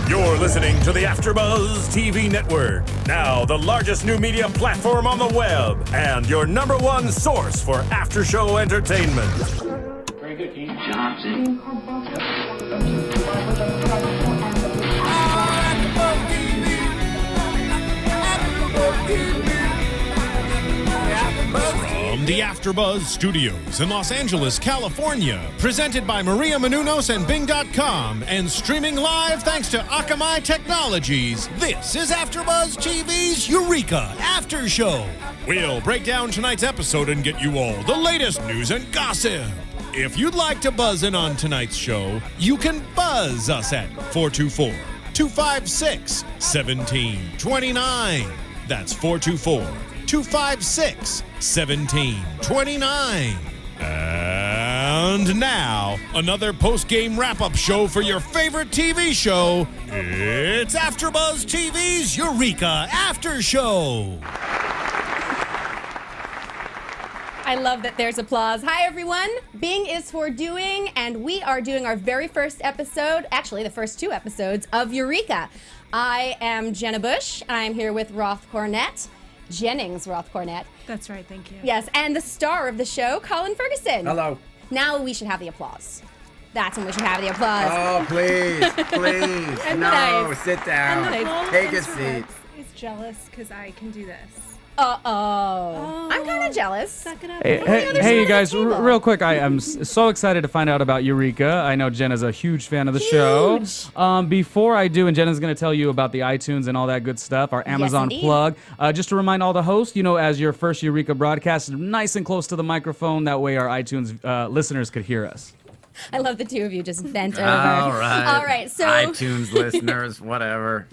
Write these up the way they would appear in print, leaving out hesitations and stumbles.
You're listening to the AfterBuzz TV Network, now the largest new media platform on the web, and your number one source for after-show entertainment. Very good, Dean Johnson. From the AfterBuzz Studios in Los Angeles, California, presented by Maria Menounos and Bing.com, and streaming live thanks to Akamai Technologies, this is AfterBuzz TV's Eureka After Show. We'll break down tonight's episode and get you all the latest news and gossip. If you'd like to buzz in on tonight's show, you can buzz us at 424-256-1729. That's 424-256-1729. And now, another post-game wrap-up show for your favorite TV show. It's AfterBuzz TV's Eureka After Show. I love that there's applause. Hi, everyone. Bing is for doing, and we are doing our very first episode, actually the first two episodes of Eureka. I am Jenna Bush. I'm here with Roth Cornett. Jennings Roth Cornett. That's right, thank you. Yes, and the star of the show, Colin Ferguson. Hello. Now we should have the applause. That's when we should have the applause. Oh, please, please. And No, nice. sit down. And the full Take a introvert seat. is jealous because I can do this. Uh-oh. I'm kind of jealous. Suck it up. Hey, you guys, real quick, I am so excited to find out about Eureka. I know Jenna's a huge fan of the show. Before I do, and Jenna's going to tell you about the iTunes and all that good stuff, our Amazon indeed. plug, just to remind all the hosts, as your first Eureka broadcast, nice and close to the microphone, that way our iTunes listeners could hear us. I love the two of you just bent over. All right. All right, so... iTunes listeners, whatever.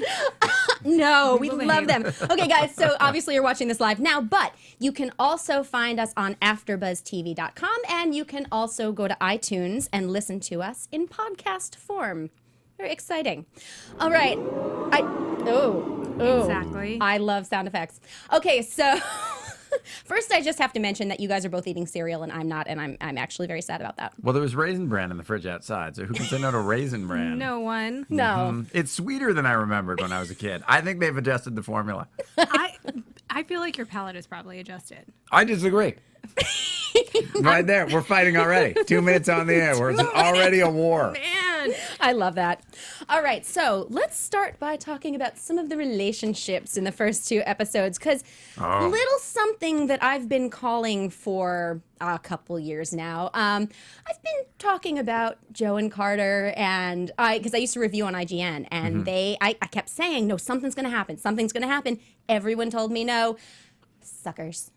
No, we love them. Okay, guys, so obviously you're watching this live now, but you can also find us on AfterBuzzTV.com, and you can also go to iTunes and listen to us in podcast form. Very exciting. All right. Exactly. I love sound effects. Okay, so... First, I just have to mention that you guys are both eating cereal and I'm not, and I'm actually very sad about that. Well, there was Raisin Bran in the fridge outside, so who can say no to Raisin Bran? No one. No. It's sweeter than I remembered when I was a kid. I think they've adjusted the formula. I feel like your palate is probably adjusted. I disagree. Right there. We're fighting already. 2 minutes on the air. It's already a war. Man. I love that. All right, so let's start by talking about some of the relationships in the first two episodes, because little something that I've been calling for a couple years now. I've been talking about Joe and Carter, and because I used to review on IGN, and I kept saying, no, something's going to happen. Something's going to happen. Everyone told me no. Suckers.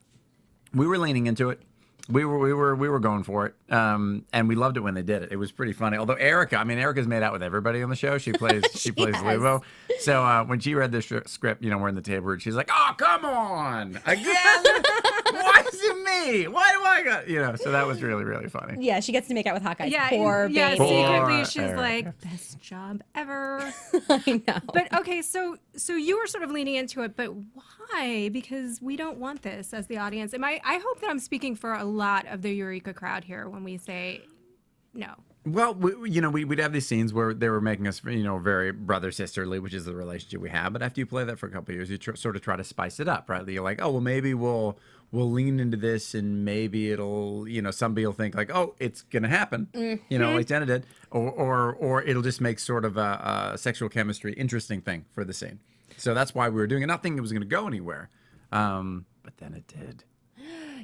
We were leaning into it. We were going for it, and we loved it when they did it. It was pretty funny. Although Erica's made out with everybody on the show. She plays plays Luvo. So when she read the script, we're in the table, and she's like, "Oh, come on, again? Why is it me? Why do I got?" So that was really, really funny. Yeah, she gets to make out with Hawkeye. Yeah, Poor baby. secretly Poor she's Erica. like, best job ever. I know. But okay, so you were sort of leaning into it, but why? Because we don't want this as the audience. I hope that I'm speaking for a lot of the Eureka crowd here when we say no. Well, we'd have these scenes where they were making us, very brother-sisterly, which is the relationship we have. But after you play that for a couple of years, you sort of try to spice it up, right? You're like, oh, well, maybe we'll lean into this, and maybe it'll, somebody will think like, oh, it's gonna happen, like Jenna did, or it'll just make sort of a sexual chemistry interesting thing for the scene. So that's why we were doing it. Not thinking it was gonna go anywhere, but then it did.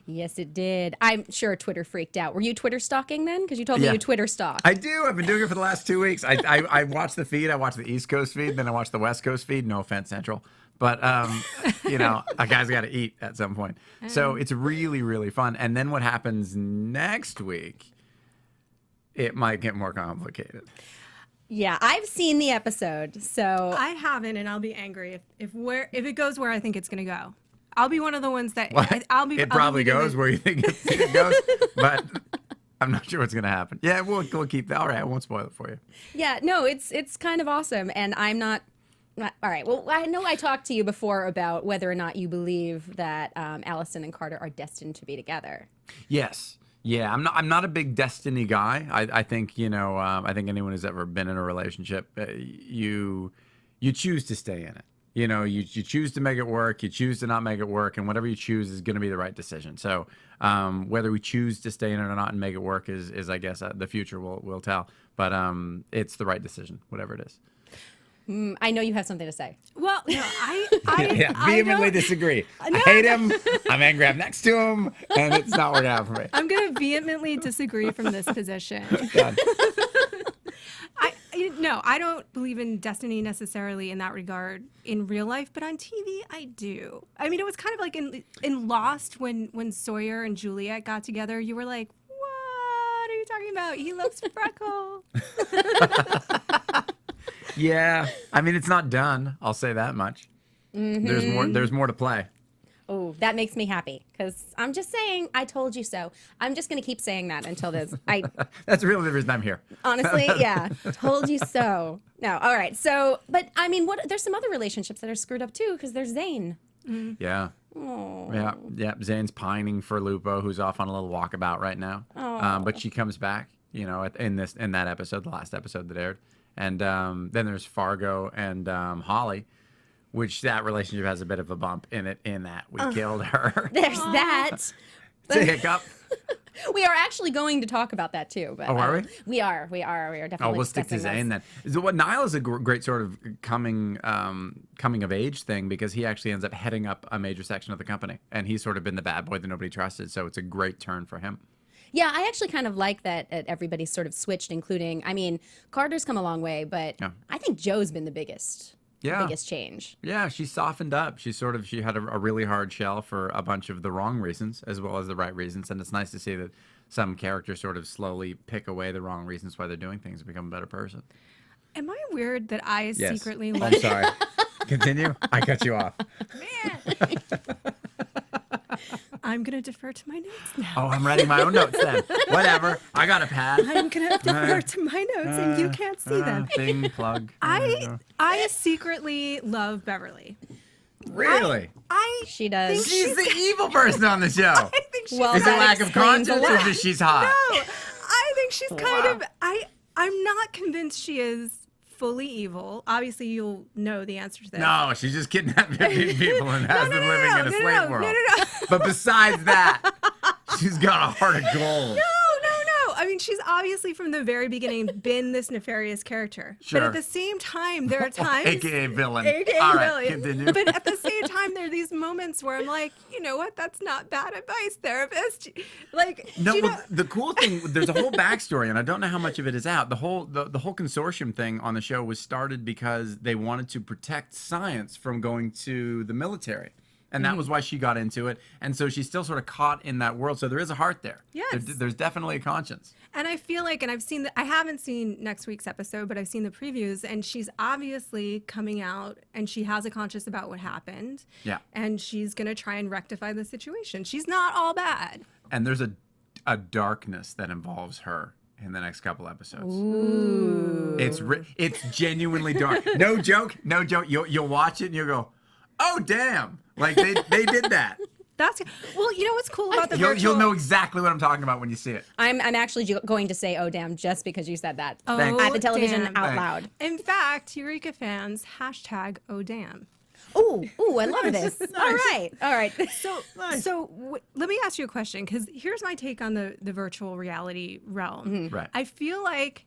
Yes, it did. I'm sure Twitter freaked out. Were you Twitter stalking then? Because you told me you Twitter stalked. I do. I've been doing it for the last 2 weeks. I watch the feed. I watch the East Coast feed. Then I watch the West Coast feed. No offense, Central. But, a guy's got to eat at some point. So it's really, really fun. And then what happens next week, it might get more complicated. Yeah, I've seen the episode, so... I haven't, and I'll be angry if it goes where I think it's going to go. I'll be one of the ones that It probably goes where you think it goes, but I'm not sure what's going to happen. Yeah, we'll keep that. All right, I won't spoil it for you. Yeah, no, it's kind of awesome, and I'm not... All right, well, I know I talked to you before about whether or not you believe that Allison and Carter are destined to be together. Yes. Yeah, I'm not a big destiny guy. I think I think anyone who's ever been in a relationship, you choose to stay in it. You choose to make it work. You choose to not make it work, and whatever you choose is going to be the right decision. So whether we choose to stay in it or not and make it work is I guess the future will tell. But it's the right decision, whatever it is. I know you have something to say. Well, no, Vehemently disagree. I hate him. I'm angry. I'm next to him, and it's not working out for me. I'm going to vehemently disagree from this position. God. No, I don't believe in destiny necessarily in that regard in real life, but on TV, I do. I mean, it was kind of like in Lost when Sawyer and Juliet got together. You were like, what are you talking about? He loves Freckle. Yeah, I mean, it's not done. I'll say that much. Mm-hmm. There's more to play. Oh, that makes me happy because I'm just saying, I told you so. I'm just going to keep saying that until this. That's really the reason I'm here. Honestly, yeah, told you so. No, all right. So, but I mean, there's some other relationships that are screwed up too because there's Zane. Yeah. Oh. Yeah. Zane's pining for Lupo, who's off on a little walkabout right now. But she comes back, in that episode, the last episode that aired. And then there's Fargo and Holly, which that relationship has a bit of a bump in it in that we killed her. There's that. It's a hiccup. We are actually going to talk about that too. But, are we? We are definitely. Oh, we'll stick to Zane then. So what Niall's a great sort of coming of age thing because he actually ends up heading up a major section of the company, and he's sort of been the bad boy that nobody trusted. So it's a great turn for him. Yeah, I actually kind of like that everybody's sort of switched, including, I mean, Carter's come a long way, but I think Joe's been the biggest change. Yeah, she softened up. She had a really hard shell for a bunch of the wrong reasons as well as the right reasons. And it's nice to see that some characters sort of slowly pick away the wrong reasons why they're doing things and become a better person. Am I weird that I secretly love... I'm sorry. Continue. I cut you off. Man. I'm going to defer to my notes now. Oh, I'm writing my own notes then. Whatever. I got a pad. I'm going to defer to my notes and you can't see them. Bing plug. I secretly love Beverly. Really? She does. She's the evil person on the show. I think she's Is it lack of conscience or just she's hot? No, I think she's kind of... I'm not convinced she is fully evil. Obviously, you'll know the answer to that. No, she's just kidnapped 15 people and has them living in a slave world. No. But besides that, she's got a heart of gold. No. I mean, she's obviously from the very beginning been this nefarious character. Sure. But at the same time, there are times... AKA villain. AKA All villain. right, continue. But at the same time, there are these moments where I'm like, you know what? That's not bad advice, therapist. Like, No, the cool thing, there's a whole backstory, and I don't know how much of it is out. The whole consortium thing on the show was started because they wanted to protect science from going to the military. And that was why she got into it. And so she's still sort of caught in that world. So there is a heart there. Yes. There's definitely a conscience. And I feel like, and I haven't seen next week's episode, but I've seen the previews, and she's obviously coming out and she has a conscience about what happened. Yeah. And she's going to try and rectify the situation. She's not all bad. And there's a darkness that involves her in the next couple episodes. Ooh. It's genuinely dark. No joke. You'll watch it and you'll go, oh, damn. Like, they did that. Well, you know what's cool about the You'll know exactly what I'm talking about when you see it. I'm actually going to say, oh, damn, just because you said that. Thanks. At the television damn. out loud. In fact, Eureka fans, hashtag oh damn. Ooh, I love this. All right. Let me ask you a question, because here's my take on the virtual reality realm. Right. I feel like,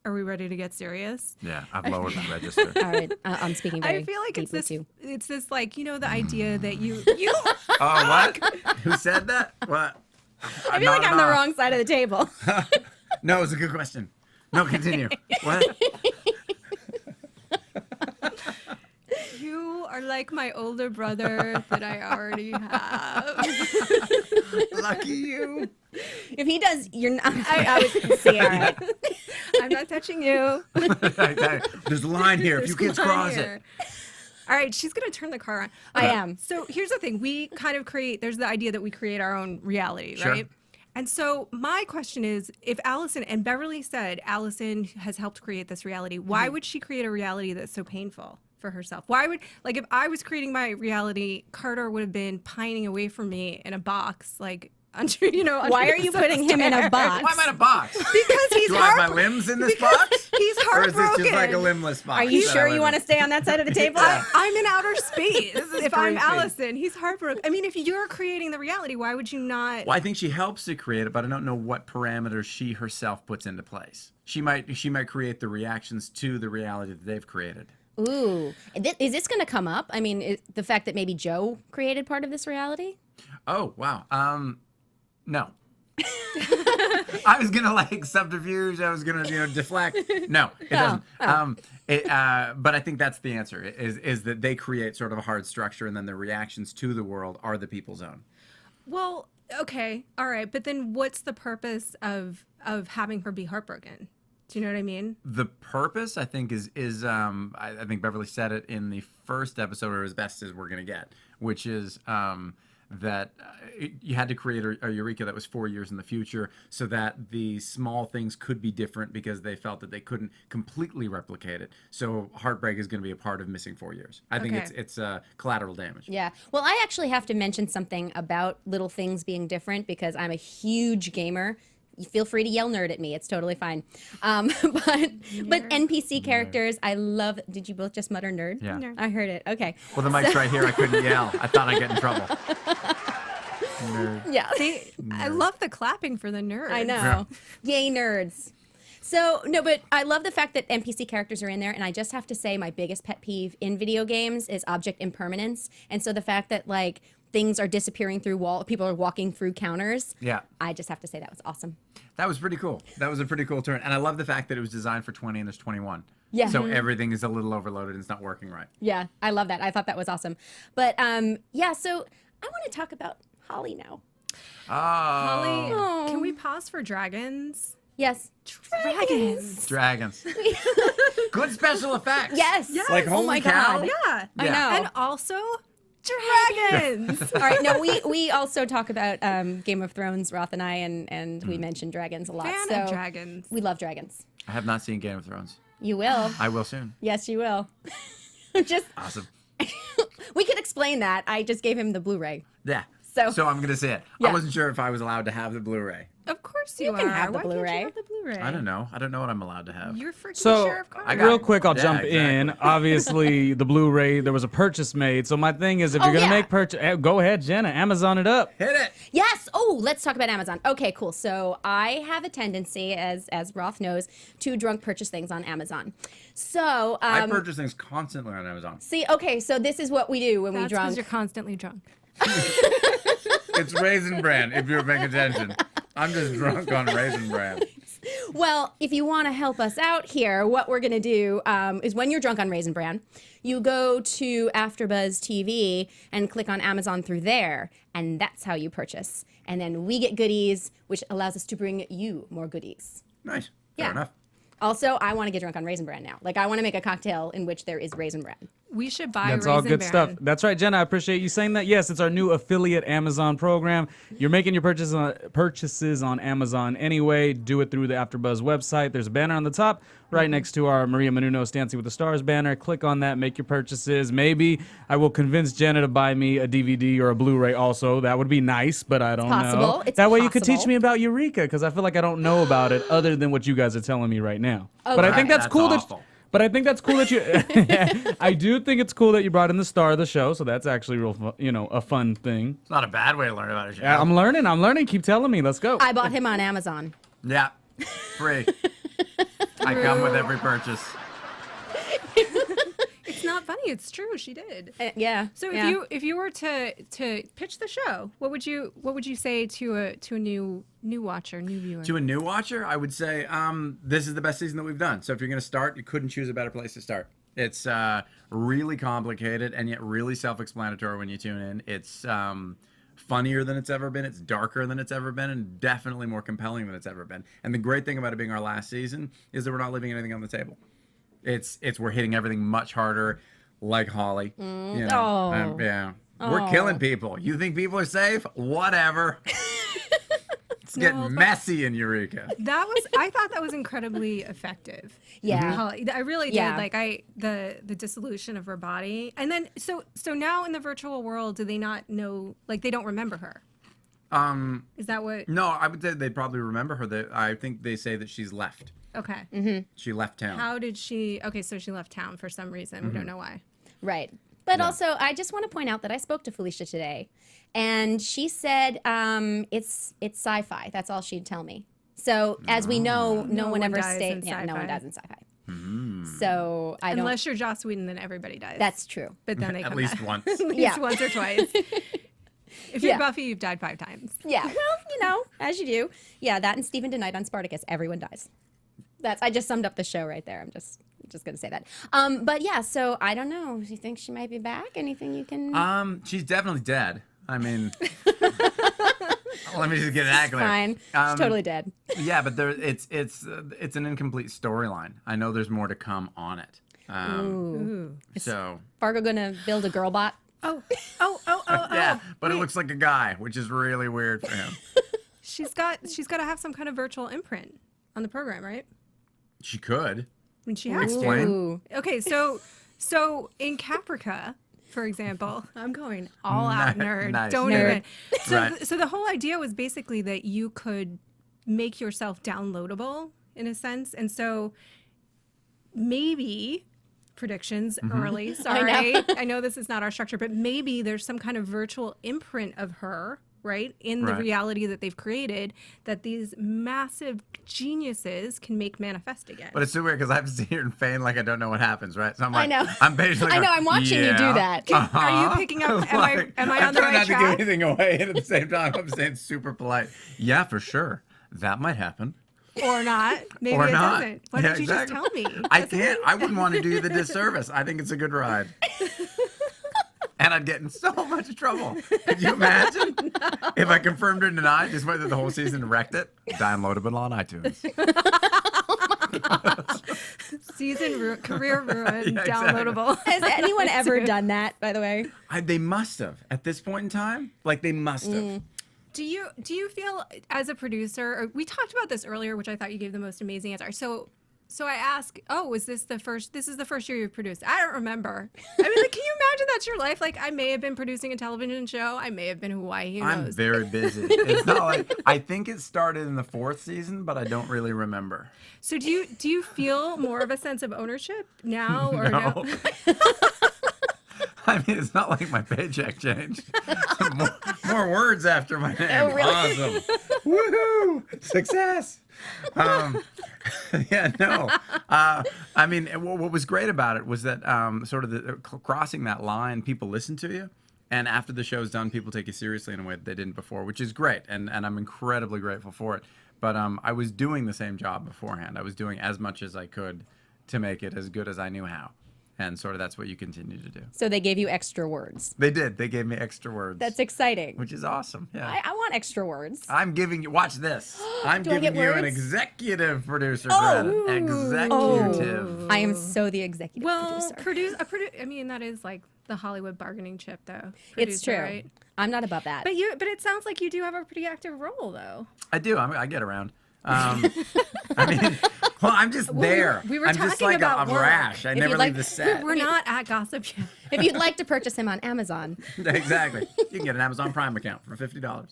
are we ready to get serious? Yeah, I've lowered my register. All right. I'm speaking very I feel like it's deeply this like, you know, the idea that you Oh, what? Who said that? What? I feel like I'm the wrong side of the table. No, it's a good question. No, continue. What? You are like my older brother that I already have. Lucky you. If he does, you're not. I would see. All right. I'm not touching you. There's a line here. If you kids cross it. All right, she's going to turn the car on. I am. So here's the thing. We kind of there's the idea that we create our own reality, Sure. right? And so my question is, if Allison, and Beverly said Allison has helped create this reality, why would she create a reality that's so painful for herself? Why would, like, if I was creating my reality, Carter would have been pining away from me in a box, like, Why are you putting him in a box? Why am I in a box? Because he's Do I have my limbs in this box? He's Or is heartbroken. this just like a limbless box? Are you that sure I you live want in? to stay on that side of the table? I'm in outer space. If I'm creepy. Allison, he's heartbroken. I mean, if you're creating the reality, why would you not? Well, I think she helps to create it, but I don't know what parameters she herself puts into place. She might create the reactions to the reality that they've created. Ooh. Is this going to come up? I mean, the fact that maybe Joe created part of this reality? Oh, wow. No. I was gonna like subterfuge. I was gonna deflect. No, it doesn't. But I think that's the answer. Is that they create sort of a hard structure, and then the reactions to the world are the people's own. Well, okay, all right, but then what's the purpose of having her be heartbroken? Do you know what I mean? The purpose, I think, is I think Beverly said it in the first episode, or as best as we're gonna get, which is that you had to create a Eureka that was 4 years in the future so that the small things could be different because they felt that they couldn't completely replicate it. So heartbreak is going to be a part of missing 4 years. I think it's collateral damage. Yeah. Well, I actually have to mention something about little things being different because I'm a huge gamer. You feel free to yell nerd at me. It's totally fine. But NPC characters, I love. Did you both just mutter nerd? Yeah. Nerd. I heard it. Okay. Well, the mic's right here. I couldn't yell. I thought I'd get in trouble. Nerd. Yeah. See, I love the clapping for the nerd. I know. Yay, nerds. So, no, but I love the fact that NPC characters are in there. And I just have to say my biggest pet peeve in video games is object impermanence. And so the fact that, like, things are disappearing through people are walking through counters. Yeah. I just have to say that was awesome. That was pretty cool. That was a pretty cool turn. And I love the fact that it was designed for 20 and there's 21. Yeah. So everything is a little overloaded and it's not working right. Yeah, I love that. I thought that was awesome. But yeah, so I want to talk about Holly now. Holly, Oh. can we pause for dragons? Yes. Dragons. Dragons. Good special effects. Yes. Like, Oh holy my cow. God. Yeah. I Yeah. know. And also dragons. All right. No, we also talk about Game of Thrones, Roth and I, and we mention dragons a lot. Fan so of dragons. we love dragons. I have not seen Game of Thrones. You will. I will soon. Yes, you will. Just Awesome. we could explain that. I just gave him the Blu-ray. Yeah. So- I'm going to see it. Yeah. I wasn't sure if I was allowed to have the Blu-ray. Of course you, can are. have the Why can't Blu-ray. you have the Blu-ray? I don't know. I don't know what I'm allowed to have. You're freaking So, Sheriff Carter. I got real it. quick, I'll Yeah, jump in. exactly. Obviously, the Blu-ray, there was a purchase made. So my thing is, if Oh, you're going to yeah. make purchase, go ahead, Jenna, Amazon it up. Hit it. Yes. Oh, let's talk about Amazon. Okay, cool. So I have a tendency, as Roth knows, to drunk purchase things on Amazon. So I purchase things constantly on Amazon. see, okay, so this is what we do when we That's because drunk. you're constantly drunk. It's Raisin Bran, if you're paying attention. I'm just drunk on Raisin Bran. Well, if you want to help us out here, what we're going to do is when you're drunk on Raisin Bran, you go to AfterBuzz TV and click on Amazon through there, and that's how you purchase. And then we get goodies, which allows us to bring you more goodies. Nice. Yeah. Fair enough. Also, I want to get drunk on Raisin Bran now. Like, I want to make a cocktail in which there is Raisin Bran. We should buy That's Raisin all good Bran. stuff. That's right, Jenna. I appreciate you saying that. Yes, it's our new affiliate Amazon program. You're making your purchases on Amazon anyway. Do it through the AfterBuzz website. There's a banner on the top, right next to our Maria Menounos Dancing with the Stars banner. Click on that. Make your purchases. Maybe I will convince Jenna to buy me a DVD or a Blu-ray also. That would be nice, but I don't possible. know. It's that way you could teach possible. me about Eureka, because I feel like I don't know about it other than what you guys are telling me right now. But I think that's cool awful. But I think that's cool that you. I do think it's cool that you brought in the star of the show, so that's actually real, a fun thing. It's not a bad way to learn about a show. Yeah, I'm learning. Keep telling me. Let's go. I bought him on Amazon. Yeah. Free. I come with every purchase. It's not funny. It's true. She did. Yeah. So yeah. if you were to pitch the show, what would you say to a new watcher, new viewer? To a new watcher, I would say this is the best season that we've done. So if you're going to start, you couldn't choose a better place to start. It's really complicated and yet really self-explanatory when you tune in. It's funnier than it's ever been. It's darker than it's ever been, and definitely more compelling than it's ever been. And the great thing about it being our last season is that we're not leaving anything on the table. It's we're hitting everything much harder, like Holly. You know, yeah. We're killing people. You think people are safe? Whatever. It's getting messy in Eureka. I thought that was incredibly effective. Yeah. Holly, I really did. Yeah. Like the dissolution of her body, and then so now in the virtual world, do they not know? Like they don't remember her. Is that what? No, I would say they'd probably remember her. I think they say that she's left. Okay. She left town. How did she? Okay, so she left town for some reason. We don't know why. Right. But also, I just want to point out that I spoke to Felicia today, and she said it's sci-fi. That's all she'd tell me. So as we know, no one ever dies stayed. in Yeah, no one sci-fi. dies in sci-fi. So I don't. Unless you're Joss Whedon, then everybody dies. That's true. But then they At come least back. once. At least Yeah. once or twice. If you're Yeah. Buffy, you've died 5 times. Yeah. Well, as you do. Yeah, that and Stephen DeKnight on Spartacus. Everyone dies. I just summed up the show right there. I'm just gonna say that. But yeah, so I don't know. Do you think she might be back? Anything you can? She's definitely dead. I mean, let me just get that clear. Fine. She's totally dead. Yeah, but it's an incomplete storyline. I know there's more to come on it. Ooh. So Fargo gonna build a girl bot? Oh. yeah, but it looks like a guy, which is really weird for him. She's got to have some kind of virtual imprint on the program, right? She could. I mean, she has to. Explain. Ooh. Okay, so in Caprica, for example, I'm going all out nerd. Nice. Don't Nerd. even. So, Right. so the whole idea was basically that you could make yourself downloadable in a sense, and so maybe predictions early. Sorry, I know this is not our structure, but maybe there's some kind of virtual imprint of her. Right? In the Right. reality that they've created, that these massive geniuses can make manifest again. But it's so weird because I have to sit here and feign like I don't know what happens, right? So I'm like, know. I'm basically I know, going, I'm watching you do that. Are you picking up? Am I on I'm the trying right not track? to give anything away, and at the same time, I'm saying super polite. Yeah, for sure. That might happen. Or not. Maybe Or it not. doesn't. Why Yeah, don't you exactly. just tell me? I can't. I wouldn't want to do you the disservice. I think it's a good ride. And I'd get in so much trouble. Could you imagine? If I confirmed or denied, just went through the whole season and wrecked it? Downloadable on iTunes. Career ruin, Yeah, exactly. downloadable. Has anyone ever done that? By the way. They must have. At this point in time, like they must have. Do you feel as a producer? Or we talked about this earlier, which I thought you gave the most amazing answer. So I ask, is this the first? This is the first year you've produced. I don't remember. I mean, like, can you imagine that's your life? Like, I may have been producing a television show. I may have been Hawaii. Who I'm knows? very busy. It's not like I think it started in the 4th season, but I don't really remember. So do you feel more of a sense of ownership now, or No. I mean, it's not like my paycheck changed. more words after my name. Oh, really? Awesome. Woohoo! Success. Yeah, no. I mean, what was great about it was that sort of crossing that line, people listen to you. And after the show's done, people take you seriously in a way that they didn't before, which is great. And I'm incredibly grateful for it. But I was doing the same job beforehand. I was doing as much as I could to make it as good as I knew how. And sort of that's what you continue to do. So they gave you extra words. They did. They gave me extra words. That's exciting. which is awesome. Yeah. I want extra words. I'm giving you, watch this. I'm Do I giving get you an words? executive producer credit. Executive. I am so the executive well, producer. I mean, that is like the Hollywood bargaining chip, though. It's Producer, true. right? I'm not above that. But it sounds like you do have a pretty active role, though. I do. I get around. I mean, well, I'm just there. we were I'm just talking like about a work. rash. I If never you'd like- leave the set. We're not at Gossip yet. If you'd like to purchase him on Amazon, Exactly. You can get an Amazon Prime account for $50.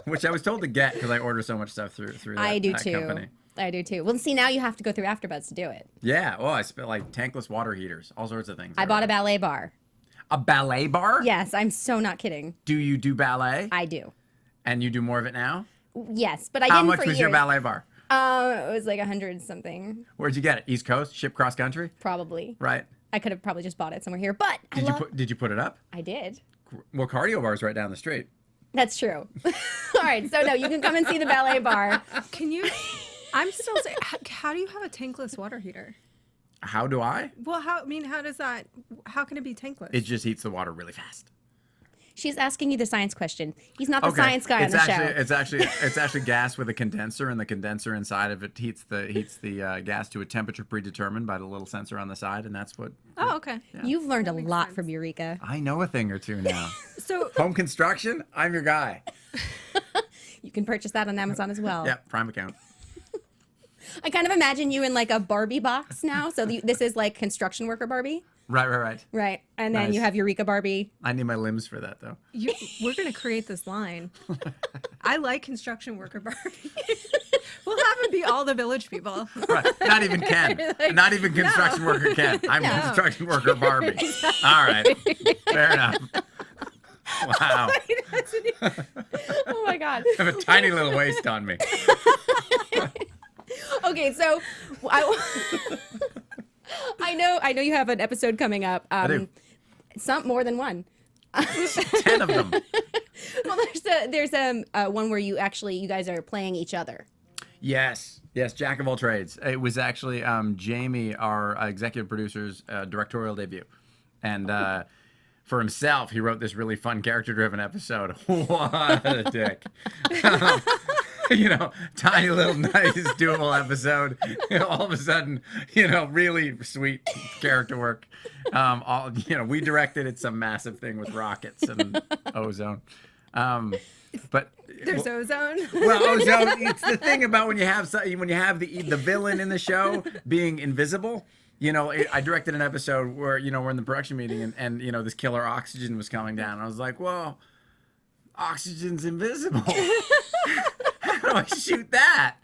Which I was told to get because I order so much stuff through that, I do that too. company. I do too. Well, see, now you have to go through AfterBuzz to do it. Yeah. Oh, I spent like tankless water heaters, all sorts of things. I bought a ballet bar. A ballet bar? Yes, I'm so not kidding. Do you do ballet? I do. And you do more of it now? Yes, but I How didn't much for was years. your ballet bar? It was like 100 something, Where'd you get it? East Coast? Ship cross country? probably. Right. I could have probably just bought it somewhere here, but Did you put it up? I did. Well, cardio bar's right down the street. That's true. All right, so no, you can come and see the ballet bar. Can you? I'm still saying, how do you have a tankless water heater? How do I? Well, how does that? How can it be tankless? It just heats the water really fast. She's asking you the science question. He's not the science guy on the show. It's actually gas with a condenser, and the condenser inside of it heats the gas to a temperature predetermined by the little sensor on the side, and that's what. Oh, okay. You've learned a lot from Eureka. I know a thing or two now. So Home construction, I'm your guy. You can purchase that on Amazon as well. Yeah, Prime account. I kind of imagine you in like a Barbie box now. So this is like construction worker Barbie. Right. Right. And then Nice. you have Eureka Barbie. I need my limbs for that though. We're gonna create this line. I like construction worker Barbie. We'll have him be all the village people. Right. Not even Ken. Like, Not even construction worker Ken. I'm construction worker Barbie. All right. Fair enough. Wow. Oh my God. I have a tiny little waist on me. Okay, so I know you have an episode coming up. I do. Some more than one. 10 of them. Well, there's one where you guys are playing each other. Yes, jack of all trades. It was actually Jamie, our executive producer's directorial debut. And for himself, he wrote this really fun character-driven episode. What a dick. Tiny little nice doable episode. All of a sudden, really sweet character work. We directed it, some massive thing with rockets and ozone. But There's ozone. well, ozone. It's the thing about when you have the villain in the show being invisible. I directed an episode where we're in the production meeting and this killer oxygen was coming down. And I was like, well, oxygen's invisible. How do I shoot that?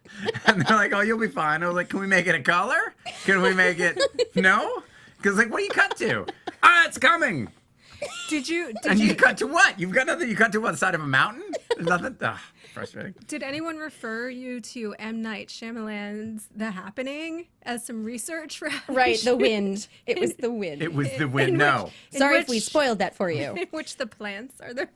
And they're like, oh, you'll be fine. I was like, can we make it a color? Can we make it no? Because what do you cut to? It's coming. Did you cut to what? You've got nothing. You cut to what side of a mountain? There's nothing. Frustrating. Did anyone refer you to M. Night Shyamalan's The Happening as some research for how Right, to the shoot? wind. It was the wind. It was the wind. No. Sorry if we spoiled that for you. In which the plants are the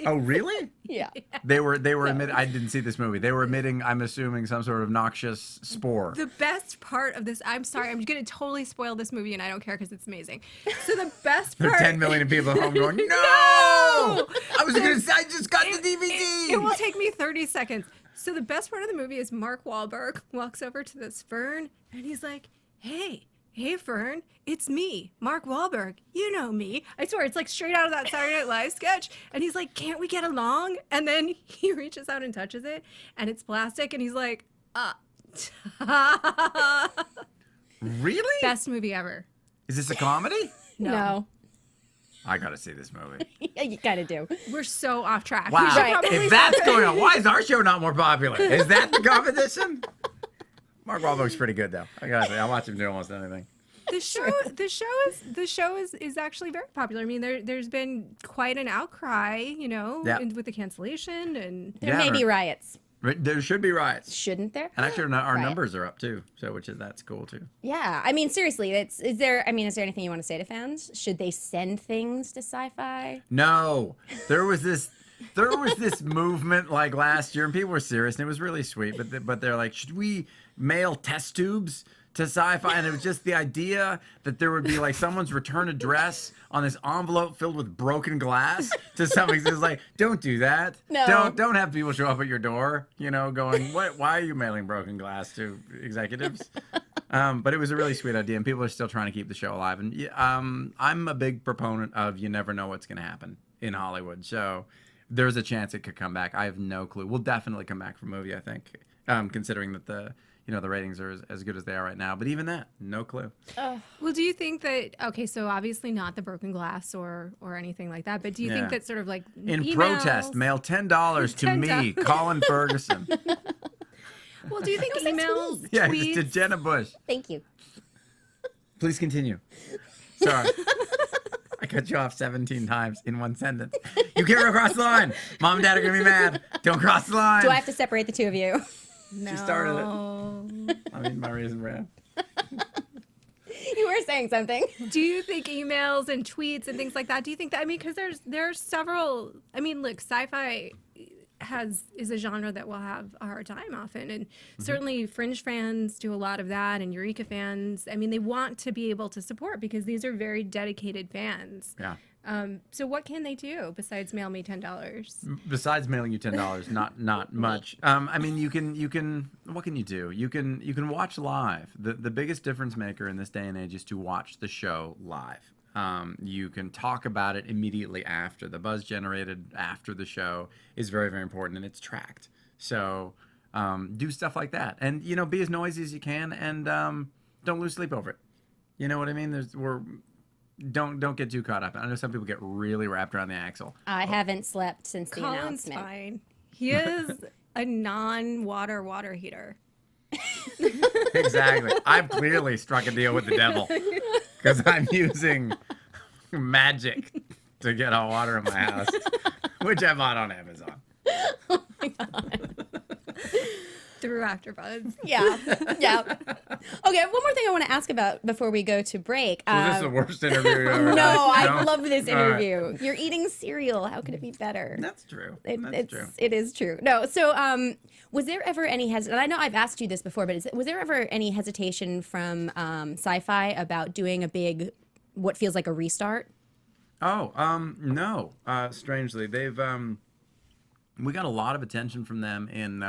Oh, really? Yeah. They were emitting. I didn't see this movie. They were emitting, I'm assuming, some sort of noxious spore. The best part of this, I'm sorry, I'm going to totally spoil this movie, and I don't care because it's amazing. So the best There are part. 10 million people at home going, no! I was gonna say, I just got the DVD. It will take me 30 seconds. So the best part of the movie is Mark Wahlberg walks over to this fern, and he's like, hey, Fern, it's me, Mark Wahlberg. You know me. I swear, it's like straight out of that Saturday Night Live sketch. And he's like, can't we get along? And then he reaches out and touches it, and it's plastic, and he's like, Really? Best movie ever. Is this a comedy? No. I gotta see this movie. Yeah, you gotta do. We're so off track. Wow. We should probably If that's going on, why is our show not more popular? Is that the competition? Mark Wahlberg's pretty good though. I gotta say, I watch him do almost anything. The show is actually very popular. I mean, there's been quite an outcry, Yeah. with the cancellation and There may be riots, There should be riots. shouldn't there? And actually, our Right. numbers are up too. So, that's cool too. Yeah. I mean, seriously, is there anything you want to say to fans? Should they send things to Sci-Fi? No, there was this movement like last year, and people were serious, and it was really sweet. But they're like, should we mail test tubes to Sci-Fi? And it was just the idea that there would be like someone's return address on this envelope filled with broken glass to something. It's like, don't do that. No. Don't have people show up at your door, going, what? Why are you mailing broken glass to executives? But it was a really sweet idea, and people are still trying to keep the show alive. And I'm a big proponent of you never know what's going to happen in Hollywood. So there's a chance it could come back. I have no clue. We'll definitely come back for a movie, I think, considering that the ratings are as good as they are right now. But even that, no clue. Well, do you think that, okay, so obviously not the broken glass or anything like that, but do you think that sort of like In emails- protest, mail $10 to me, Colin Ferguson. Well, do you think was a emails, tweet. Yeah, tweets, to Jenna Bush. Thank you. Please continue. Sorry. I cut you off 17 times in one sentence. You can't cross the line. Mom and Dad are going to be mad. Don't cross the line. Do I have to separate the two of you? She started it. I mean, my Raisin Bran. You were saying something. do you think emails and tweets and things like that, do you think that, because there's several, look, sci-fi is a genre that will have a hard time often, and certainly Fringe fans do a lot of that, and Eureka fans, they want to be able to support because these are very dedicated fans. Yeah. So what can they do besides mail me $10? Besides mailing you $10, not much. You can. What can you do? You can watch live. The biggest difference maker in this day and age is to watch the show live. You can talk about it immediately after. The buzz generated after the show is very, very important, and it's tracked. So do stuff like that, and be as noisy as you can, and don't lose sleep over it. You know what I mean? Don't get too caught up. I know some people get really wrapped around the axle. I haven't slept since the Colin's announcement. fine. He is a non-water water heater. Exactly. I've clearly struck a deal with the devil because I'm using magic to get hot water in my house, which I bought on Amazon. Oh my God. Through AfterBuzz. Yeah. Yeah. Okay, one more thing I want to ask about before we go to break. Was this the worst interview you ever had? No, I love this All right. interview. You're eating cereal. How could it be better? That's true. It is true. No, so was there ever any and I know I've asked you this before, but was there ever any hesitation from Sci-Fi about doing a big, what feels like a restart? Oh, no. Strangely, they've we got a lot of attention from them in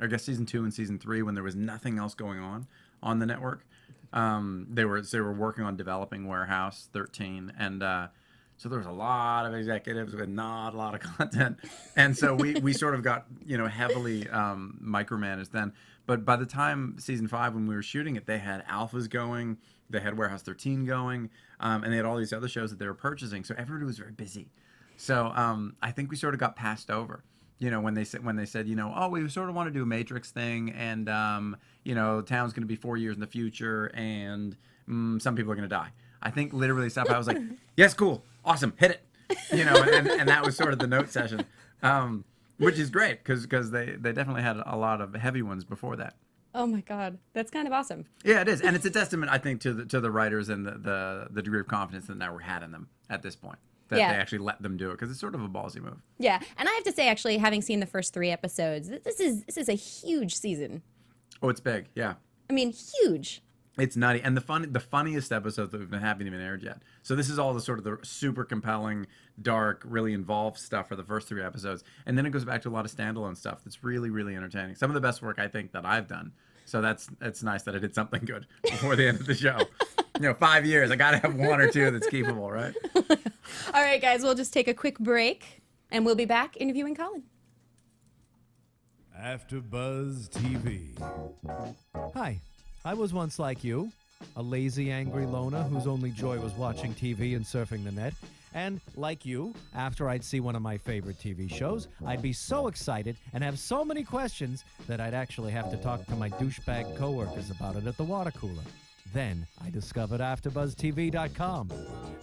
I guess season 2 and season 3 when there was nothing else going on the network. They were working on developing Warehouse 13, and so there was a lot of executives with not a lot of content, and so we sort of got heavily micromanaged then. But by the time season 5, when we were shooting it, they had Alphas going, they had Warehouse 13 going, and they had all these other shows that they were purchasing. So everybody was very busy. So I think we sort of got passed over. When they said, oh, we sort of want to do a Matrix thing, and town's going to be 4 years in the future, and some people are going to die. I think literally stuff. I was like, yes, cool, awesome, hit it, and that was sort of the note session, which is great because they definitely had a lot of heavy ones before that. Oh my God, that's kind of awesome. Yeah, it is, and it's a testament, I think, to the writers and the degree of confidence that the network had in them at this point. That they actually let them do it, because it's sort of a ballsy move. Yeah, and I have to say, actually, having seen the first 3 episodes, this is a huge season. Oh, it's big, yeah. I mean, huge. It's nutty, and the funniest episodes that haven't even aired yet. So this is all the sort of the super compelling, dark, really involved stuff for the first 3 episodes, and then it goes back to a lot of standalone stuff that's really, really entertaining. Some of the best work I think that I've done. So it's nice that I did something good before the end of the show. 5 years, I gotta have 1 or 2 that's keepable, right? All right, guys, we'll just take a quick break, and we'll be back interviewing Colin. AfterBuzz TV. Hi, I was once like you, a lazy, angry loner whose only joy was watching TV and surfing the net. And, like you, after I'd see one of my favorite TV shows, I'd be so excited and have so many questions that I'd actually have to talk to my douchebag coworkers about it at the water cooler. Then I discovered AfterBuzzTV.com.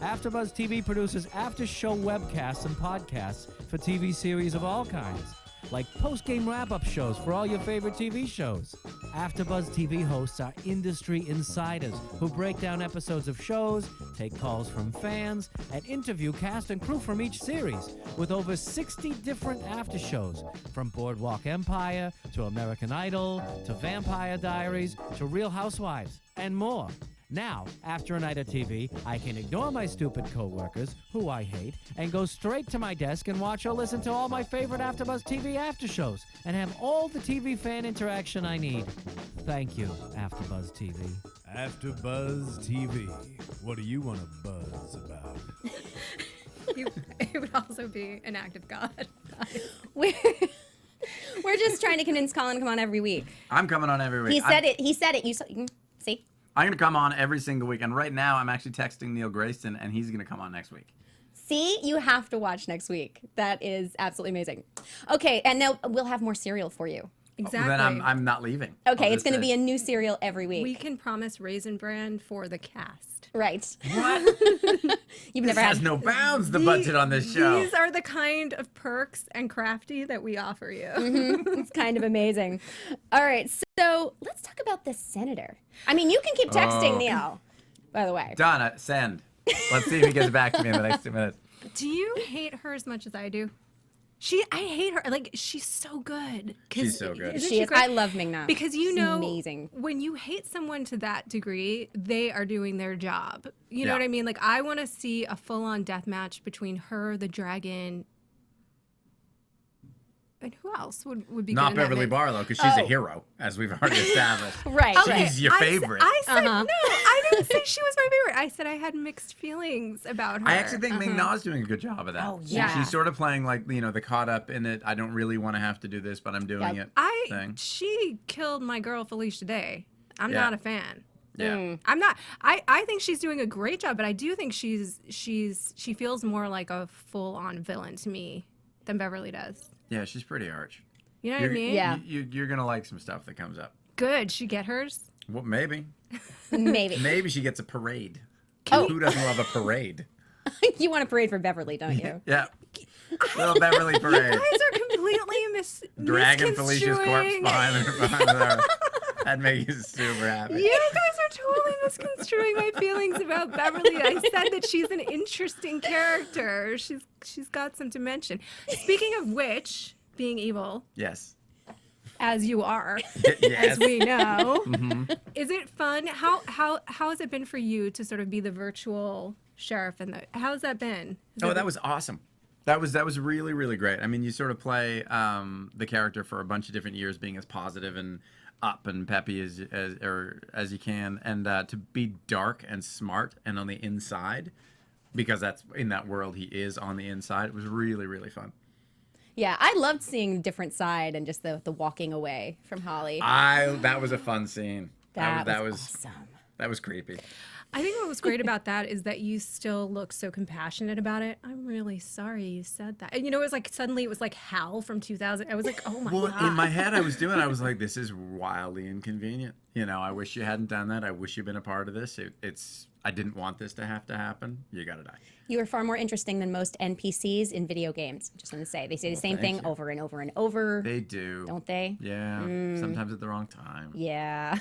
AfterBuzz TV produces after-show webcasts and podcasts for TV series of all kinds, like post-game wrap-up shows for all your favorite TV shows. AfterBuzz TV hosts are industry insiders who break down episodes of shows, take calls from fans, and interview cast and crew from each series, with over 60 different after shows, from Boardwalk Empire to American Idol to Vampire Diaries to Real Housewives, and more. Now, after a night of TV, I can ignore my stupid coworkers, who I hate, and go straight to my desk and watch or listen to all my favorite AfterBuzz TV after shows, and have all the TV fan interaction I need. Thank you, AfterBuzz TV. AfterBuzz TV. What do you want to buzz about? It would also be an act of God. We're just trying to convince Colin to come on every week. I'm coming on every week. He said it. He said it. You see? I'm going to come on every single week. And right now, I'm actually texting Neil Grayson, and he's going to come on next week. See? You have to watch next week. That is absolutely amazing. Okay, and now we'll have more cereal for you. Exactly. Then I'm not leaving. Okay, it's going to be a new cereal every week. We can promise Raisin Bran for the cast. Right. What? You've This never has had. no bounds, the budget on this show. These are the kind of perks and crafty that we offer you. It's kind of amazing. All right, so let's talk about the senator. I mean, you can keep texting Neil, by the way. Donna, send. Let's see if he gets back to me in the next 2 minutes. Do you hate her as much as I do? I hate her. Like, she's so good. She's so good. Isn't She is. great? I love Ming-Na. Because you She's know, amazing. when you hate someone to that degree, they are doing their job. You know Yeah. what I mean? Like, I want to see a full-on death match between her, the dragon, and who else would be Not good in Beverly that Barlow, because she's a Oh. hero, as we've already established. Right. She's your favorite. I said Uh-huh. no. I didn't say she was my favorite. I said I had mixed feelings about her. I actually think Ming Na's doing a good job of that. Oh, yeah. She's sort of playing like, the caught up in it. I don't really want to have to do this, but I'm doing Yeah. it thing. She killed my girl Felicia Day. I'm Yeah. not a fan. Yeah. I'm not. I think she's doing a great job, but I do think she feels more like a full-on villain to me than Beverly does. Yeah, she's pretty arch. You know what I mean? Yeah. You're gonna like some stuff that comes up. Good. She get hers. Well, maybe. Maybe. Maybe she gets a parade. Oh. Who doesn't love a parade? You want a parade for Beverly, don't you? Yeah. Little Beverly parade. You guys are completely Dragging Felicia's corpse misconstruing. behind her. That'd make you super happy. You guys are totally misconstruing my feelings about Beverly. I said that she's an interesting character. She's got some dimension. Speaking of which, being evil, Yes. as you are, Yes. as we know, is it fun? How has it been for you to sort of be the virtual sheriff? How's that been? Oh, that was awesome. That was really, really great. I mean, you sort of play the character for a bunch of different years, being as positive and up and peppy as you can, and to be dark and smart and on the inside, because that's in that world he is on the inside. It was really, really fun. Yeah, I loved seeing the different side and just the walking away from Holly. That was a fun scene. That was awesome. That was creepy. I think what was great about that is that you still look so compassionate about it. I'm really sorry you said that. And it was like suddenly it was like Hal from 2000. I was like, oh my God. In my head, I was like, this is wildly inconvenient. I wish you hadn't done that. I wish you'd been a part of this. I didn't want this to have to happen. You gotta die. You are far more interesting than most NPCs in video games. Just want to say they say the same thing over and over and over. They do. Don't they? Yeah. Sometimes at the wrong time. Yeah.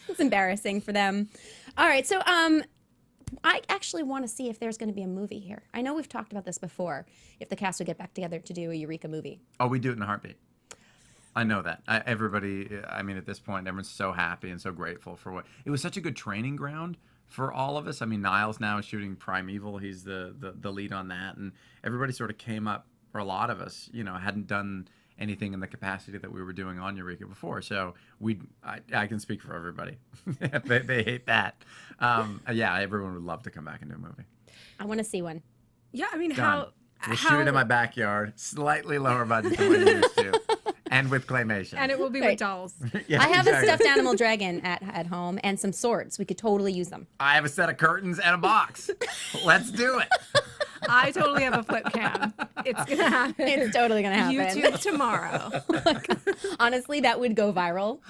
It's embarrassing for them. All right, so I actually want to see if there's going to be a movie here. I know we've talked about this before, if the cast would get back together to do a Eureka movie. Oh, we do it in a heartbeat. I know that. Everybody, I mean, at this point, everyone's so happy and so grateful for it was such a good training ground for all of us. I mean, Niles now is shooting Primeval. He's the lead on that. And everybody sort of came up, or a lot of us, hadn't done anything in the capacity that we were doing on Eureka before. So I can speak for everybody. they hate that. Yeah, everyone would love to come back and do a movie. I want to see one. Yeah, I mean, Done. We'll shoot it in my backyard, slightly lower budget than what you used to, and with claymation. And it will be Right. with dolls. Yeah, I have a exactly. stuffed animal dragon at home and some swords. We could totally use them. I have a set of curtains and a box. Let's do it. I totally have a flip cam. It's going to happen. It's totally going to happen. YouTube tomorrow. Honestly, that would go viral.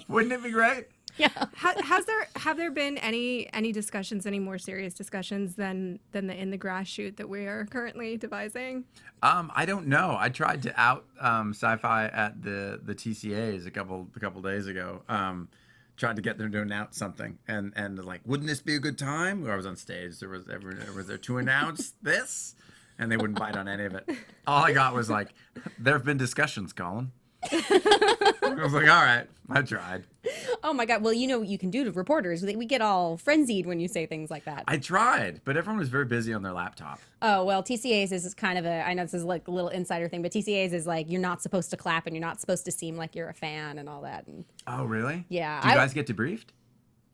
Wouldn't it be great? Yeah. Have there been any discussions, any more serious discussions than the in the grass shoot that we are currently devising? I don't know. I tried to out Sci-Fi at the TCAs a couple days ago. Tried to get them to announce something, and like, wouldn't this be a good time? Where I was on stage, was there to announce this, and they wouldn't bite on any of it. All I got was like, there have been discussions, Colin. I was like, all right, I tried. Oh my God. Well, you know what you can do to reporters. We get all frenzied when you say things like that. I tried, but everyone was very busy on their laptop. Oh, well, TCAs is kind of I know this is like a little insider thing, but TCAs is like you're not supposed to clap and you're not supposed to seem like you're a fan and all that. And Oh, really? Yeah, Do you guys get debriefed?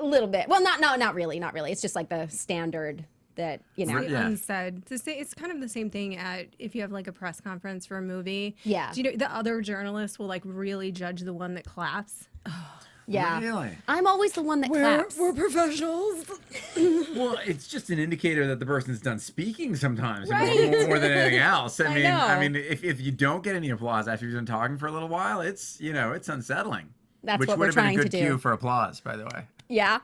a little bit. Well, not really. It's just like the standard that, Right. Yeah. Unsaid. It's kind of the same thing if you have like a press conference for a movie. Yeah. Do you know the other journalists will like really judge the one that claps? Yeah. Really? I'm always the one that claps. We're professionals. Well, it's just an indicator that the person's done speaking sometimes, Right. more than anything else. I know. mean, if you don't get any applause after you've been talking for a little while, it's it's unsettling. That's Which what would we're have been trying a to good do. cue for applause, by the way. Yeah.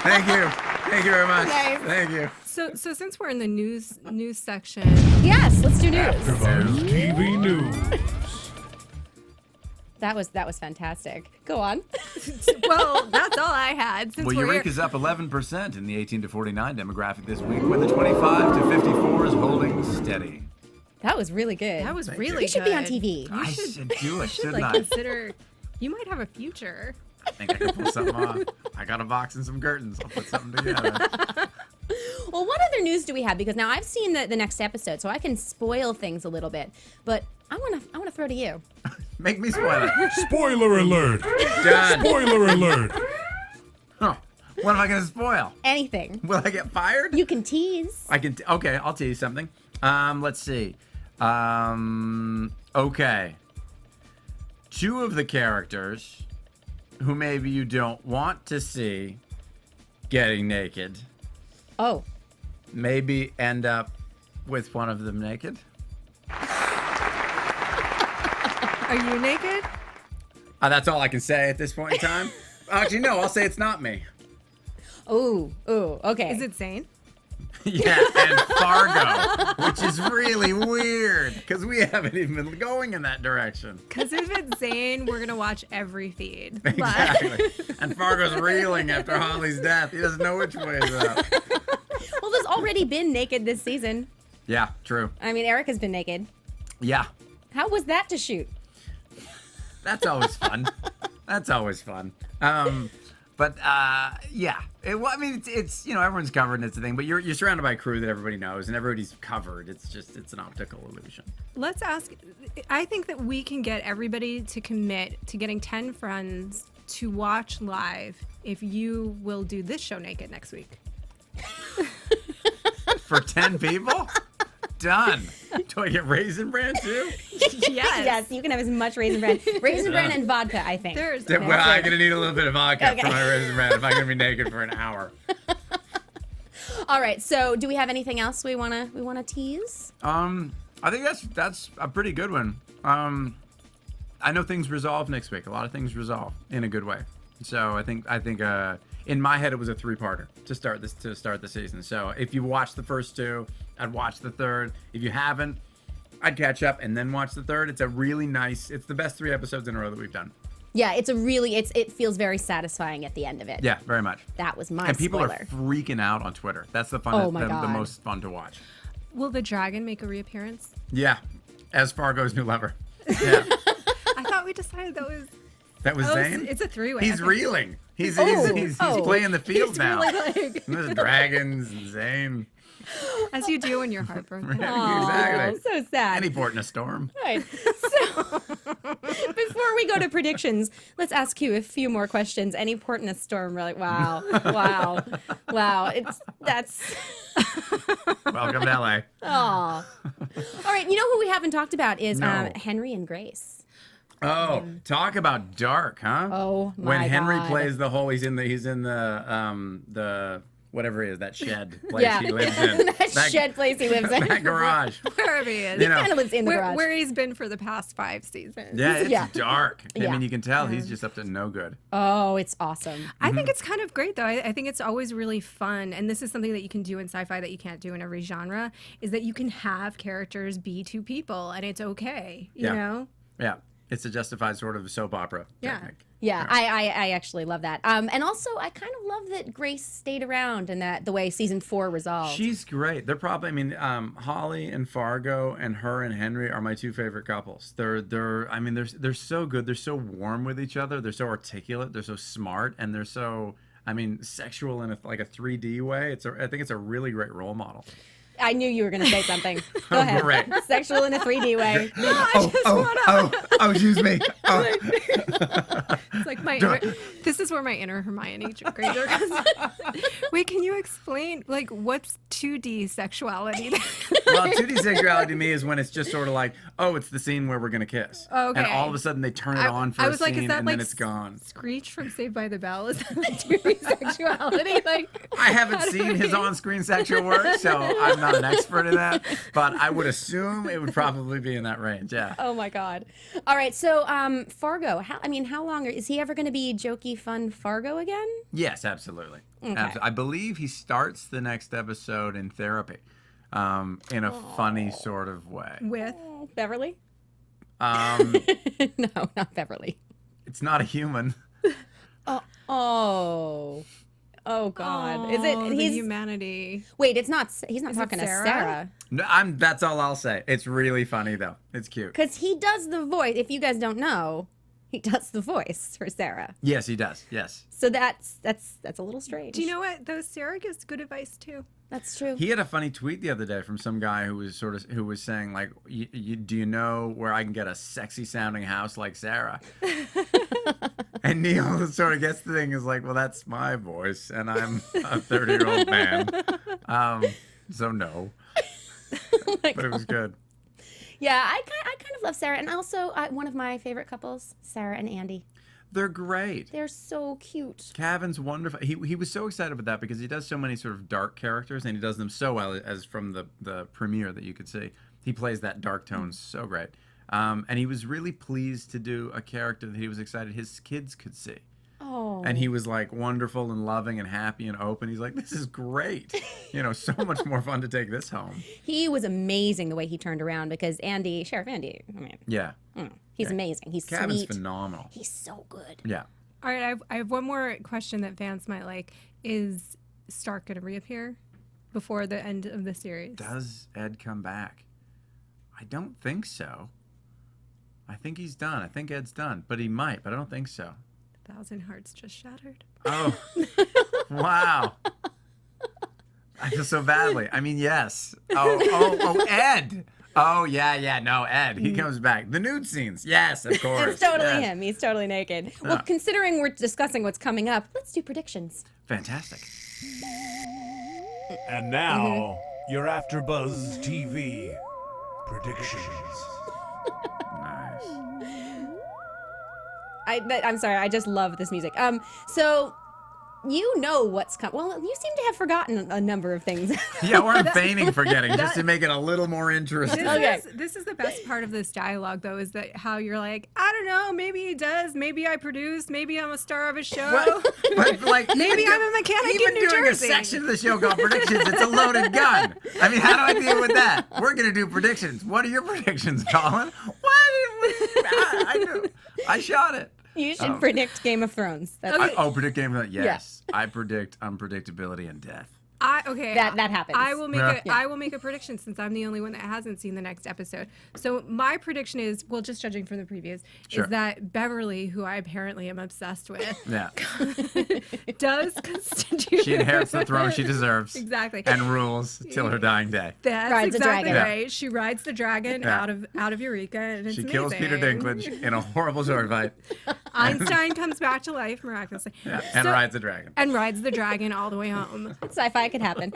Thank you. Thank you very much. Nice. Thank you. So since we're in the news section, Yes, let's do news. AfterBuzz TV News. That was fantastic. Go on. well, that's all I had. Since Well, we're Eureka's up 11% in the 18 to 49 demographic this week, with the 25 to 54 is holding steady. That was really good. that was Thank really you. You should be on good. TV. I should do it, You should shouldn't like I? consider. You might have a future. I think I can pull something off. I got a box and some curtains. I'll put something together. Well, what other news do we have? Because now I've seen the next episode, so I can spoil things a little bit. But I want to throw to you. Make me spoil it. Spoiler alert! Done. Spoiler alert! Huh. What am I going to spoil? Anything. Will I get fired? You can tease. I can. Okay, I'll tell you something. Let's see. Okay. Two of the characters who maybe you don't want to see getting naked, Oh. maybe end up with one of them naked? Are you naked? That's all I can say at this point in time. Actually, no, I'll say it's not me. Ooh. Okay. Is it Zane? Yeah, and Fargo, which is really weird because we haven't even been going in that direction. Because if it's Zane, we're going to watch every feed. Exactly. And Fargo's reeling after Holly's death. He doesn't know which way is up. Well, there's already been naked this season. Yeah, true. I mean, Erica's been naked. Yeah, How was that to shoot? that's always fun. That's always fun. But yeah, I mean, it's everyone's covered and it's a thing, but you're surrounded by a crew that everybody knows and everybody's covered. It's an optical illusion. Let's ask. I think that we can get everybody to commit to getting 10 friends to watch live if you will do this show naked next week. For 10 people? Done. Do I get Raisin Bran too? Yes. Yes, you can have as much Raisin Bran. Raisin Bran and vodka, I think. There's Well, I'm gonna need a little bit of vodka for my Raisin Bran if I'm gonna be naked for an hour. All right. So, do we have anything else we wanna tease? I think that's a pretty good one. I know things resolve next week. A lot of things resolve in a good way. So I think in my head it was a 3-parter to start the season. So if you watched the first 2, I'd watch the third. If you haven't, I'd catch up and then watch the third. It's a really nice. It's the best 3 episodes in a row that we've done. Yeah, it feels very satisfying at the end of it. Yeah, very much. That was my And people spoiler. are freaking out on Twitter. That's the fun. Oh my the God. most fun to watch. Will the dragon make a reappearance? Yeah, as Fargo's new lover. Yeah, I thought we decided that was. that was Zane. It's a 3-way. He's Okay. reeling. He's Oh. playing the field He's now. really like, There's dragons and Zane. as you do when you're heartbroken. Exactly. So sad. Any port in a storm. Right. So, before we go to predictions, let's ask you a few more questions. Any port in a storm? We're like, wow. That's. Welcome to LA. Aw. All right. You know who we haven't talked about is No. Henry and Grace. Oh, talk about dark, huh? Oh, When my Henry God. plays the whole, he's in the whatever it is, that shed place Yeah. he lives in. that shed place he lives in. That garage. Wherever he is. You know. Kind of lives in the garage. Where he's been for the past 5 seasons. Yeah, it's Yeah. dark. I Yeah. mean, you can tell he's just up to no good. Oh, it's awesome. I think it's kind of great, though. I think it's always really fun. And this is something that you can do in sci-fi that you can't do in every genre, is that you can have characters be 2 people, and it's okay, you Yeah. know? Yeah, it's a justified sort of soap opera Yeah. technique. Yeah, I actually love that. And also, I kind of love that Grace stayed around and that the way season 4 resolved. She's great. They're probably, I mean, Holly and Fargo and her and Henry are my 2 favorite couples. They're so good. They're so warm with each other. They're so articulate. They're so smart, and they're so, sexual in a 3D way. I think it's a really great role model. I knew you were going to say something. Go ahead. Great. Sexual in a 3D way. Oh, excuse me. Oh. It's like this is where my inner Hermione Granger comes. Wait, can you explain, like, what's 2D sexuality? Well, 2D sexuality to me is when it's just sort of like, oh, it's the scene where we're going to kiss. Okay. And all of a sudden they turn it on for I a was like, scene is that and like then it's gone. Screech from Saved by the Bell? Is that like 2D sexuality? Like, I haven't seen his on-screen sexual work, so I'm not an expert in that. But I would assume it would probably be in that range. Yeah. Oh my God. All right. So, Fargo, how long is he ever going to be jokey, fun Fargo again? Yes, absolutely. Okay. I believe he starts the next episode in therapy, in a funny sort of way. with Beverly? Um, No, not Beverly. it's not a human. Oh. Oh God. Is it? the He's humanity. wait. It's not. He's not Is it talking to Sarah? Sarah. No, that's all I'll say. It's really funny though. It's cute. Because he does the voice. If you guys don't know, he does the voice for Sarah. Yes, he does. Yes. So that's a little strange. Do you know what? Though Sarah gives good advice too. That's true. He had a funny tweet the other day from some guy who was saying like, "Do you know where I can get a sexy sounding house like Sarah?" And Neil sort of gets the thing is like, "Well, that's my voice, and I'm a 30-year-old man, so no." Oh my But it was good. Yeah, I kind of love Sarah, and also one of my favorite couples, Sarah and Andy. They're great. They're so cute. Kevin's wonderful. He was so excited about that because he does so many sort of dark characters, and he does them so well, as from the premiere that you could see. He plays that dark tone so great. And he was really pleased to do a character that he was excited his kids could see. Oh. And he was like wonderful and loving and happy and open. He's like, this is great. So much more fun to take this home. He was amazing the way he turned around because Sheriff Andy, I mean, Yeah. he's amazing. He's Kevin's sweet. phenomenal. He's so good. Yeah. All right, I have one more question that fans might like. Is Stark going to reappear before the end of the series? Does Ed come back? I don't think so. I think he's done. I think Ed's done. But he might, but I don't think so. 1,000 hearts just shattered. Oh, wow. I feel so badly. I mean, yes. Oh, Ed. Oh, yeah. No, Ed. He comes back. The nude scenes. Yes, of course. It's totally Yes. him. He's totally naked. Well, considering we're discussing what's coming up, let's do predictions. Fantastic. And now, your AfterBuzz TV predictions. Nice. I'm sorry. I just love this music. So you know what's coming. Well, you seem to have forgotten a number of things. Yeah, or I'm feigning forgetting just to make it a little more interesting. Okay. This is the best part of this dialogue, though, is that how you're like, I don't know, maybe he does, maybe I produce, maybe I'm a star of a show. But like, Maybe even I'm a mechanic even in New doing Jersey. a section of the show called predictions, it's a loaded gun. I mean, how do I deal with that? We're gonna do predictions. What are your predictions, Colin? I shot it. You should predict Game of Thrones. That's Predict Game of Thrones. Yes, I predict unpredictability and death. That happens. I will make Yeah. I will make a prediction since I'm the only one that hasn't seen the next episode. So my prediction is, well, just judging from the previews, Sure. is that Beverly, who I apparently am obsessed with, Yeah, does constitute. she inherits the throne she deserves. Exactly. And rules till her dying day. That's Rides the exactly dragon. right. She rides the dragon Yeah. out of Eureka, and it's She kills Peter amazing. Dinklage in a horrible sword fight. Einstein comes back to life miraculously. Yeah, and So- rides the dragon. And rides the dragon all the way home. Sci-fi could happen.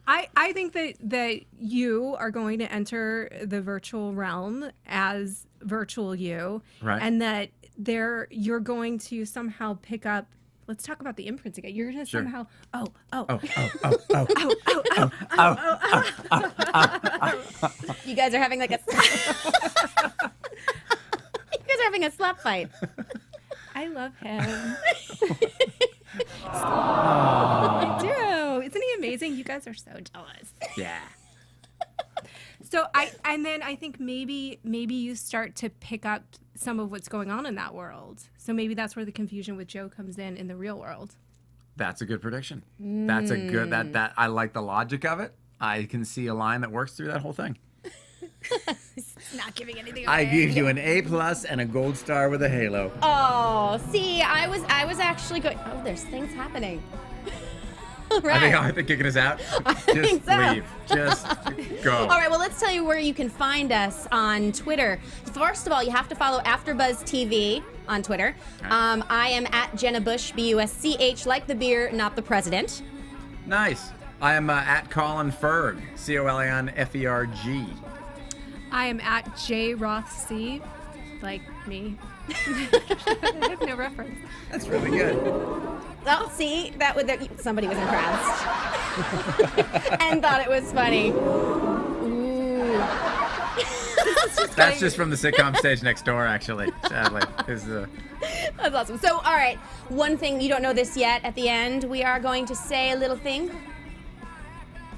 I think that you are going to enter the virtual realm as virtual you, Right. and that you're going to somehow pick up. Let's talk about the imprints again. You're going to Sure. somehow You guys are having like a. You guys are having a slap fight. I love him. I do. Isn't he amazing? You guys are so jealous. Yeah. So I think maybe you start to pick up some of what's going on in that world. So maybe that's where the confusion with Joe comes in the real world. That's a good prediction. That's a good that I like the logic of it. I can see a line that works through that whole thing. Not giving anything I away. give you an A+ and a gold star with a halo. Oh, see, I was actually going. Oh, there's things happening. Right. I think kicking us out. think Just so. leave. Just go. All right, well, let's tell you where you can find us on Twitter. First of all, you have to follow AfterBuzz TV on Twitter. I am at Jenna Bush, BUSCH, like the beer, not the president. Nice. I am at Colin Ferg, COLINFERG. I am at J Roth C, like me. I have no reference. That's really good. Oh, see, somebody was impressed and thought it was funny. Ooh. That's just from the sitcom stage next door, actually. Sadly, That's awesome. So, all right, one thing, you don't know this yet, at the end, we are going to say a little thing.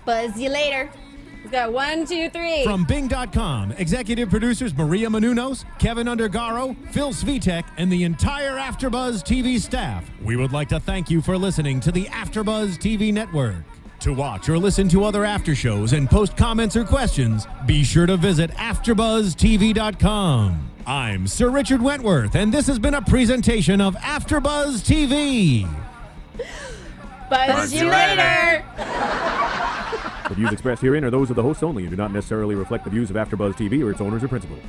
Buzz you later. Let's go. 1, 2, 3. From Bing.com, executive producers Maria Menounos, Kevin Undergaro, Phil Svitek, and the entire AfterBuzz TV staff, we would like to thank you for listening to the AfterBuzz TV network. To watch or listen to other after shows and post comments or questions, be sure to visit AfterBuzzTV.com. I'm Sir Richard Wentworth, and this has been a presentation of AfterBuzz TV. Buzz you later. The views expressed herein are those of the hosts only and do not necessarily reflect the views of AfterBuzz TV or its owners or principals.